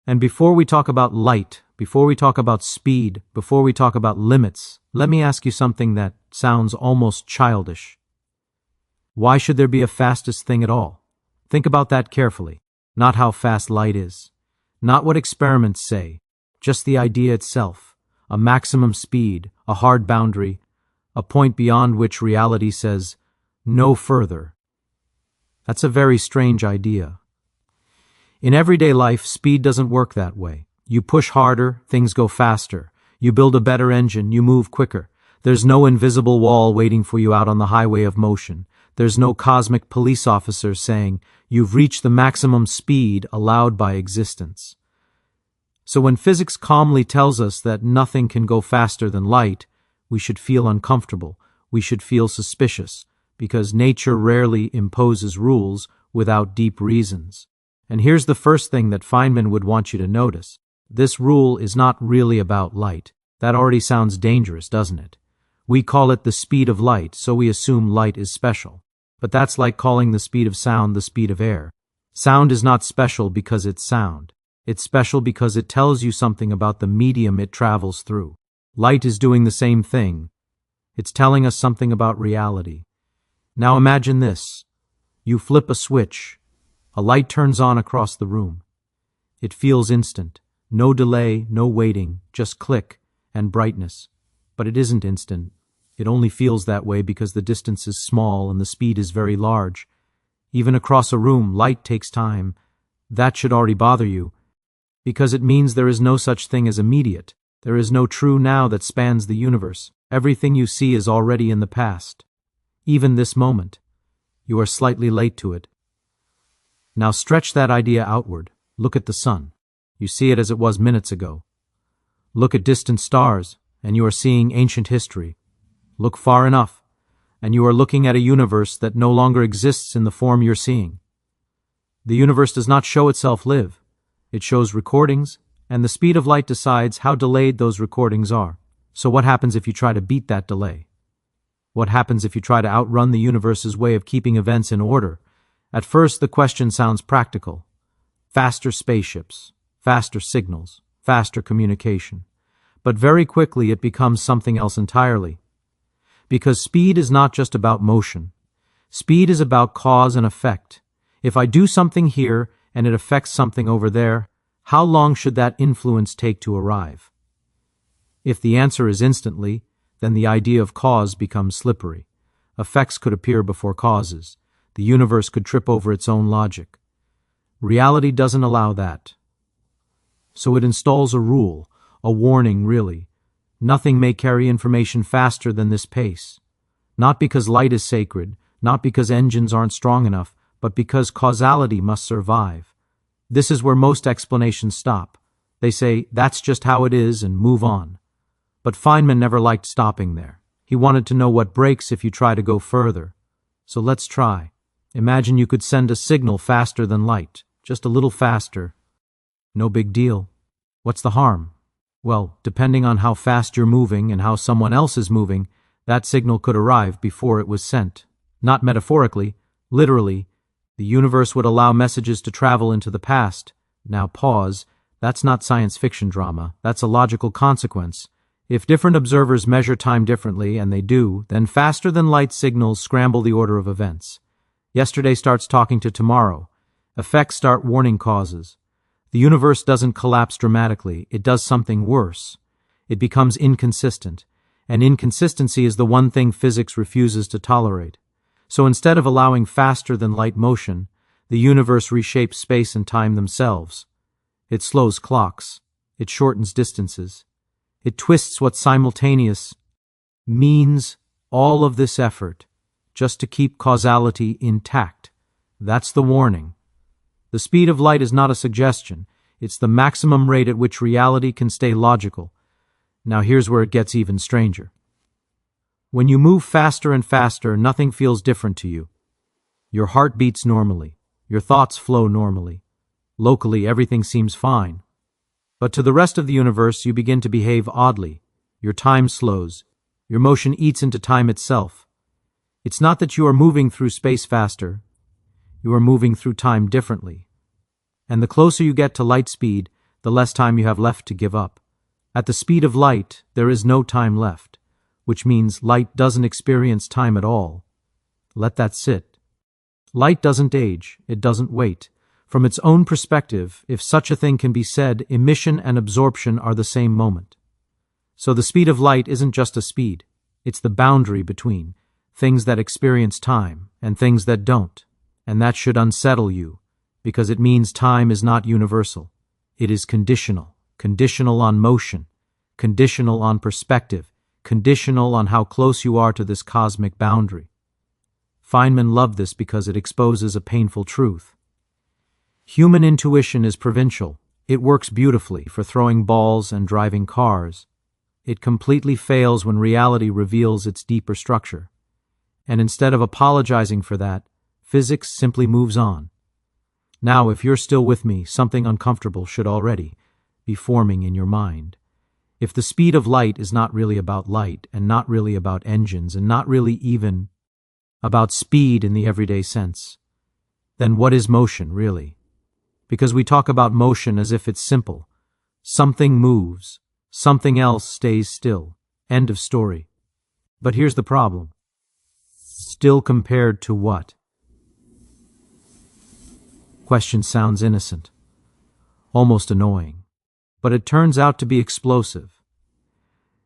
And before we talk about light, before we talk about speed, before we talk about limits, let me ask you something that sounds almost childish. Why should there be a fastest thing at all? Think about that carefully. Not how fast light is. Not what experiments say. Just the idea itself. A maximum speed, a hard boundary, a point beyond which reality says, no further. That's a very strange idea. In everyday life, speed doesn't work that way. You push harder, things go faster. You build a better engine, you move quicker. There's no invisible wall waiting for you out on the highway of motion. There's no cosmic police officer saying, you've reached the maximum speed allowed by existence. So when physics calmly tells us that nothing can go faster than light, we should feel uncomfortable. We should feel suspicious, because nature rarely imposes rules without deep reasons. And here's the first thing that Feynman would want you to notice. This rule is not really about light. That already sounds dangerous, doesn't it? We call it the speed of light, so we assume light is special. But that's like calling the speed of sound the speed of air. Sound is not special because it's sound. It's special because it tells you something about the medium it travels through. Light is doing the same thing. It's telling us something about reality. Now imagine this. You flip a switch. A light turns on across the room. It feels instant. No delay, no waiting, just click and brightness. But it isn't instant. It only feels that way because the distance is small and the speed is very large. Even across a room, light takes time. That should already bother you, because it means there is no such thing as immediate. There is no true now that spans the universe. Everything you see is already in the past. Even this moment. You are slightly late to it. Now stretch that idea outward. Look at the sun. You see it as it was minutes ago. Look at distant stars, and you are seeing ancient history. Look far enough, and you are looking at a universe that no longer exists in the form you're seeing. The universe does not show itself live. It shows recordings, and the speed of light decides how delayed those recordings are. So what happens if you try to beat that delay? What happens if you try to outrun the universe's way of keeping events in order? At first, the question sounds practical. Faster spaceships, faster signals, faster communication. But very quickly it becomes something else entirely. Because speed is not just about motion. Speed is about cause and effect. If I do something here and it affects something over there, how long should that influence take to arrive? If the answer is instantly, then the idea of cause becomes slippery. Effects could appear before causes. The universe could trip over its own logic. Reality doesn't allow that. So it installs a rule, a warning really. Nothing may carry information faster than this pace. Not because light is sacred, not because engines aren't strong enough, but because causality must survive. This is where most explanations stop. They say, that's just how it is, and move on. But Feynman never liked stopping there. He wanted to know what breaks if you try to go further. So let's try. Imagine you could send a signal faster than light, just a little faster. No big deal. What's the harm? Well, depending on how fast you're moving and how someone else is moving, that signal could arrive before it was sent. Not metaphorically, literally. The universe would allow messages to travel into the past. Now pause. That's not science fiction drama. That's a logical consequence. If different observers measure time differently, and they do, then faster-than-light signals scramble the order of events. Yesterday starts talking to tomorrow. Effects start warning causes. The universe doesn't collapse dramatically. It does something worse. It becomes inconsistent. And inconsistency is the one thing physics refuses to tolerate. So instead of allowing faster-than-light motion, the universe reshapes space and time themselves. It slows clocks. It shortens distances. It twists what simultaneous means. All of this effort just to keep causality intact. That's the warning. The speed of light is not a suggestion. It's the maximum rate at which reality can stay logical. Now here's where it gets even stranger. When you move faster and faster, nothing feels different to you. Your heart beats normally. Your thoughts flow normally. Locally, everything seems fine. But to the rest of the universe, you begin to behave oddly. Your time slows. Your motion eats into time itself. It's not that you are moving through space faster. You are moving through time differently. And the closer you get to light speed, the less time you have left to give up. At the speed of light, there is no time left, which means light doesn't experience time at all. Let that sit. Light doesn't age, it doesn't wait. From its own perspective, if such a thing can be said, emission and absorption are the same moment. So the speed of light isn't just a speed, it's the boundary between things that experience time and things that don't, and that should unsettle you, because it means time is not universal. It is conditional, conditional on motion, conditional on perspective, conditional on how close you are to this cosmic boundary. Feynman loved this because it exposes a painful truth. Human intuition is provincial. It works beautifully for throwing balls and driving cars. It completely fails when reality reveals its deeper structure. And instead of apologizing for that, physics simply moves on. Now, if you're still with me, something uncomfortable should already be forming in your mind. If the speed of light is not really about light, and not really about engines, and not really even about speed in the everyday sense, then what is motion, really? Because we talk about motion as if it's simple. Something moves, something else stays still. End of story. But here's the problem. Still compared to what? Question sounds innocent, almost annoying, but it turns out to be explosive.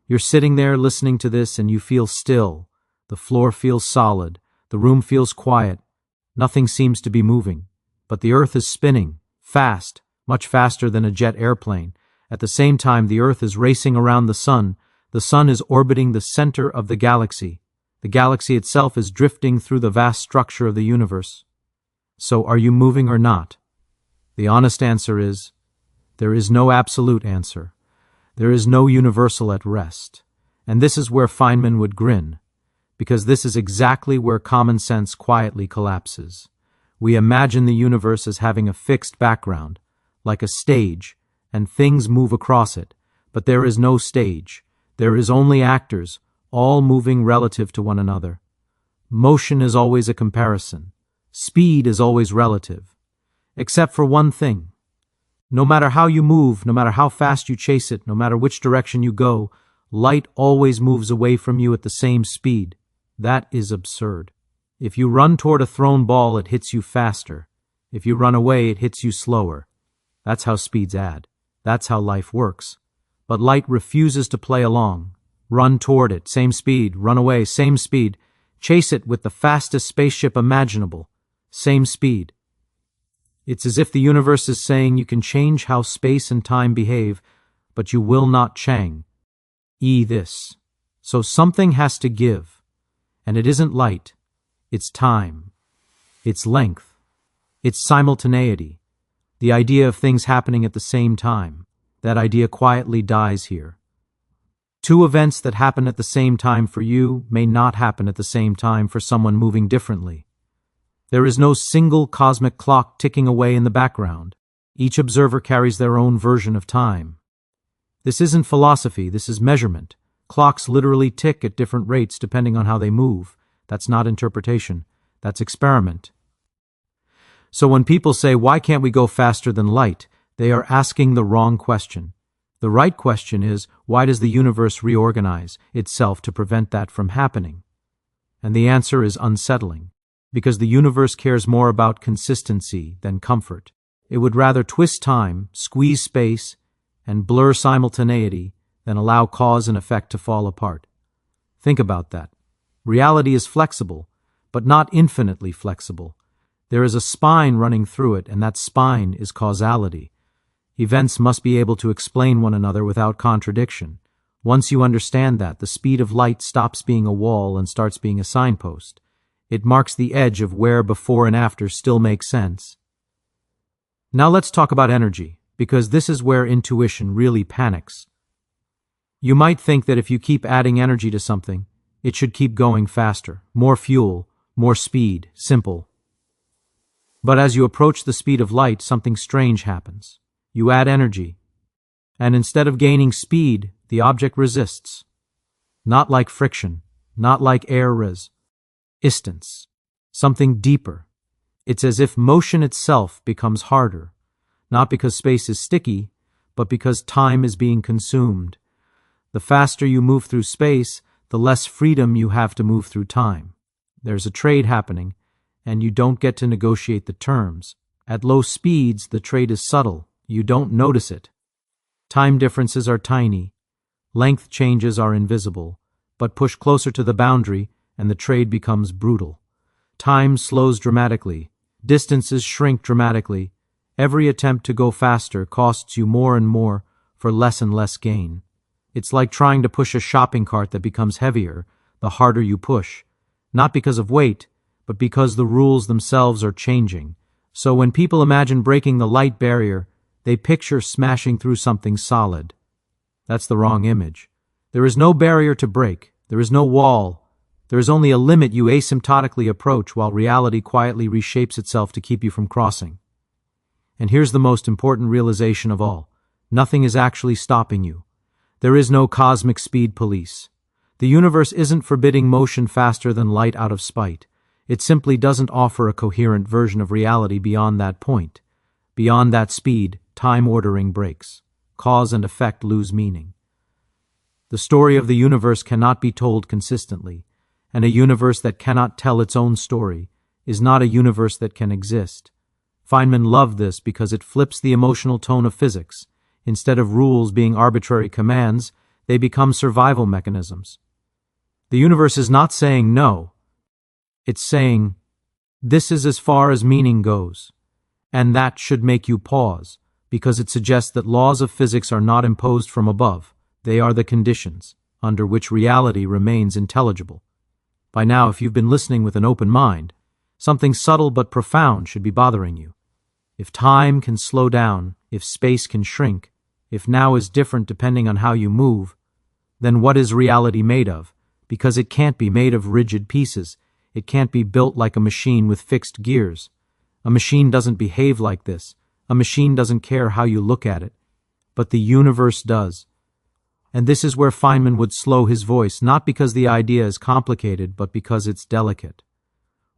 You're sitting there listening to this and you feel still. The floor feels solid. The room feels quiet. Nothing seems to be moving. But the Earth is spinning, fast, much faster than a jet airplane. At the same time, the Earth is racing around the Sun. The Sun is orbiting the center of the galaxy. The galaxy itself is drifting through the vast structure of the universe. So are you moving or not? The honest answer is, there is no absolute answer. There is no universal at rest. And this is where Feynman would grin, because this is exactly where common sense quietly collapses. We imagine the universe as having a fixed background, like a stage, and things move across it. But there is no stage. There is only actors, all moving relative to one another. Motion is always a comparison. Speed is always relative. Except for one thing. No matter how you move, no matter how fast you chase it, no matter which direction you go, light always moves away from you at the same speed. That is absurd. If you run toward a thrown ball, it hits you faster. If you run away, it hits you slower. That's how speeds add. That's how life works. But light refuses to play along. Run toward it, same speed. Run away, same speed. Chase it with the fastest spaceship imaginable. Same speed. It's as if the universe is saying you can change how space and time behave, but you will not change this. So something has to give. And it isn't light. It's time. It's length. It's simultaneity. The idea of things happening at the same time. That idea quietly dies here. Two events that happen at the same time for you may not happen at the same time for someone moving differently. There is no single cosmic clock ticking away in the background. Each observer carries their own version of time. This isn't philosophy, this is measurement. Clocks literally tick at different rates depending on how they move. That's not interpretation, that's experiment. So when people say, why can't we go faster than light? They are asking the wrong question. The right question is, why does the universe reorganize itself to prevent that from happening? And the answer is unsettling. Because the universe cares more about consistency than comfort. It would rather twist time, squeeze space, and blur simultaneity than allow cause and effect to fall apart. Think about that. Reality is flexible, but not infinitely flexible. There is a spine running through it, and that spine is causality. Events must be able to explain one another without contradiction. Once you understand that, the speed of light stops being a wall and starts being a signpost. It marks the edge of where before and after still make sense. Now let's talk about energy, because this is where intuition really panics. You might think that if you keep adding energy to something, it should keep going faster, more fuel, more speed, simple. But as you approach the speed of light, something strange happens. You add energy, and instead of gaining speed, the object resists. Not like friction, not like air resistance, something deeper. It's as if motion itself becomes harder, not because space is sticky, but because time is being consumed. The faster you move through space, the less freedom you have to move through time. There's a trade happening, and you don't get to negotiate the terms. At low speeds, the trade is subtle. You don't notice it. Time differences are tiny. Length changes are invisible, but push closer to the boundary, and the trade becomes brutal. Time slows dramatically. Distances shrink dramatically. Every attempt to go faster costs you more and more for less and less gain. It's like trying to push a shopping cart that becomes heavier the harder you push, not because of weight, but because the rules themselves are changing. So when people imagine breaking the light barrier, they picture smashing through something solid. That's the wrong image. There is no barrier to break. There is no wall. There is only a limit you asymptotically approach while reality quietly reshapes itself to keep you from crossing. And here's the most important realization of all. Nothing is actually stopping you. There is no cosmic speed police. The universe isn't forbidding motion faster than light out of spite. It simply doesn't offer a coherent version of reality beyond that point. Beyond that speed, time ordering breaks. Cause and effect lose meaning. The story of the universe cannot be told consistently, and a universe that cannot tell its own story is not a universe that can exist. Feynman loved this because it flips the emotional tone of physics. Instead of rules being arbitrary commands, they become survival mechanisms. The universe is not saying no. It's saying, this is as far as meaning goes. And that should make you pause, because it suggests that laws of physics are not imposed from above. They are the conditions under which reality remains intelligible. By now, if you've been listening with an open mind, something subtle but profound should be bothering you. If time can slow down, if space can shrink, if now is different depending on how you move, then what is reality made of? Because it can't be made of rigid pieces. It can't be built like a machine with fixed gears. A machine doesn't behave like this. A machine doesn't care how you look at it. But the universe does. And this is where Feynman would slow his voice, not because the idea is complicated, but because it's delicate.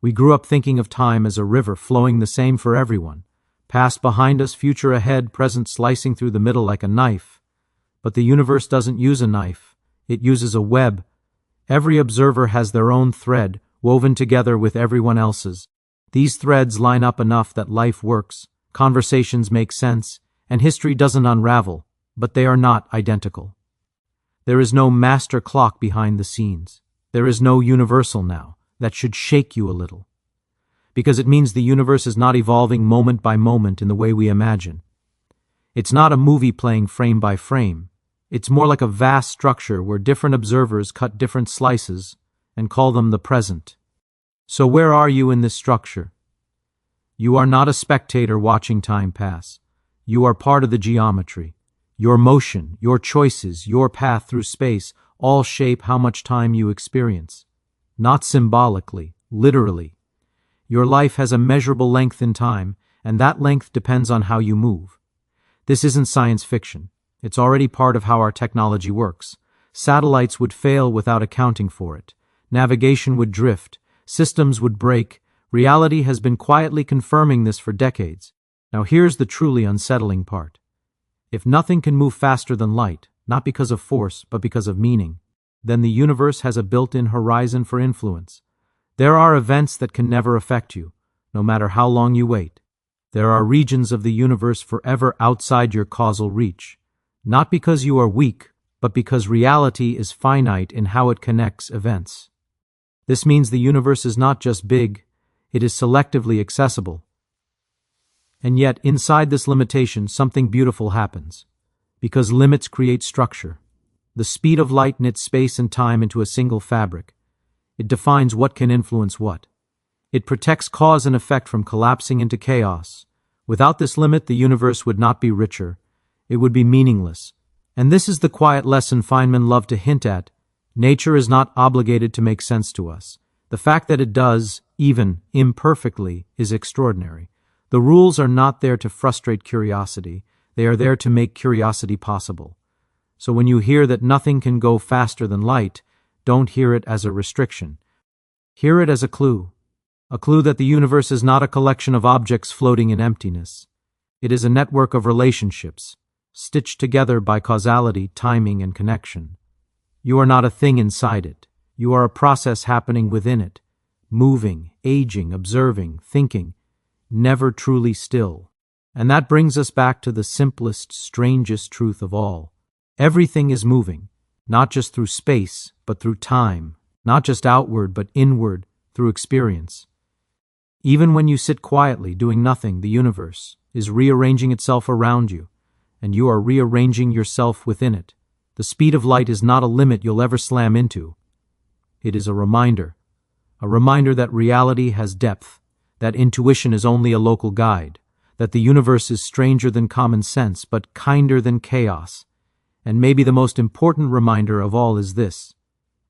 We grew up thinking of time as a river flowing the same for everyone. Past behind us, future ahead, present slicing through the middle like a knife. But the universe doesn't use a knife. It uses a web. Every observer has their own thread, woven together with everyone else's. These threads line up enough that life works, conversations make sense, and history doesn't unravel, but they are not identical. There is no master clock behind the scenes. There is no universal now. That should shake you a little. Because it means the universe is not evolving moment by moment in the way we imagine. It's not a movie playing frame by frame. It's more like a vast structure where different observers cut different slices and call them the present. So where are you in this structure? You are not a spectator watching time pass. You are part of the geometry. Your motion, your choices, your path through space all shape how much time you experience. Not symbolically, literally. Your life has a measurable length in time, and that length depends on how you move. This isn't science fiction. It's already part of how our technology works. Satellites would fail without accounting for it. Navigation would drift. Systems would break. Reality has been quietly confirming this for decades. Now here's the truly unsettling part. If nothing can move faster than light, not because of force, but because of meaning, then the universe has a built-in horizon for influence. There are events that can never affect you, no matter how long you wait. There are regions of the universe forever outside your causal reach, not because you are weak, but because reality is finite in how it connects events. This means the universe is not just big, it is selectively accessible. And yet, inside this limitation, something beautiful happens, because limits create structure. The speed of light knits space and time into a single fabric. It defines what can influence what. It protects cause and effect from collapsing into chaos. Without this limit, the universe would not be richer. It would be meaningless. And this is the quiet lesson Feynman loved to hint at. Nature is not obligated to make sense to us. The fact that it does, even imperfectly, is extraordinary. The rules are not there to frustrate curiosity. They are there to make curiosity possible. So when you hear that nothing can go faster than light, don't hear it as a restriction. Hear it as a clue that the universe is not a collection of objects floating in emptiness. It is a network of relationships, stitched together by causality, timing, and connection. You are not a thing inside it. You are a process happening within it, moving, aging, observing, thinking, never truly still. And that brings us back to the simplest, strangest truth of all. Everything is moving, not just through space, but through time, not just outward, but inward, through experience. Even when you sit quietly, doing nothing, the universe is rearranging itself around you, and you are rearranging yourself within it. The speed of light is not a limit you'll ever slam into. It is a reminder that reality has depth, that intuition is only a local guide, that the universe is stranger than common sense, but kinder than chaos. And maybe the most important reminder of all is this: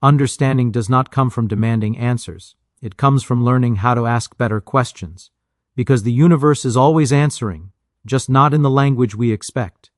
understanding does not come from demanding answers. It comes from learning how to ask better questions, because the universe is always answering, just not in the language we expect.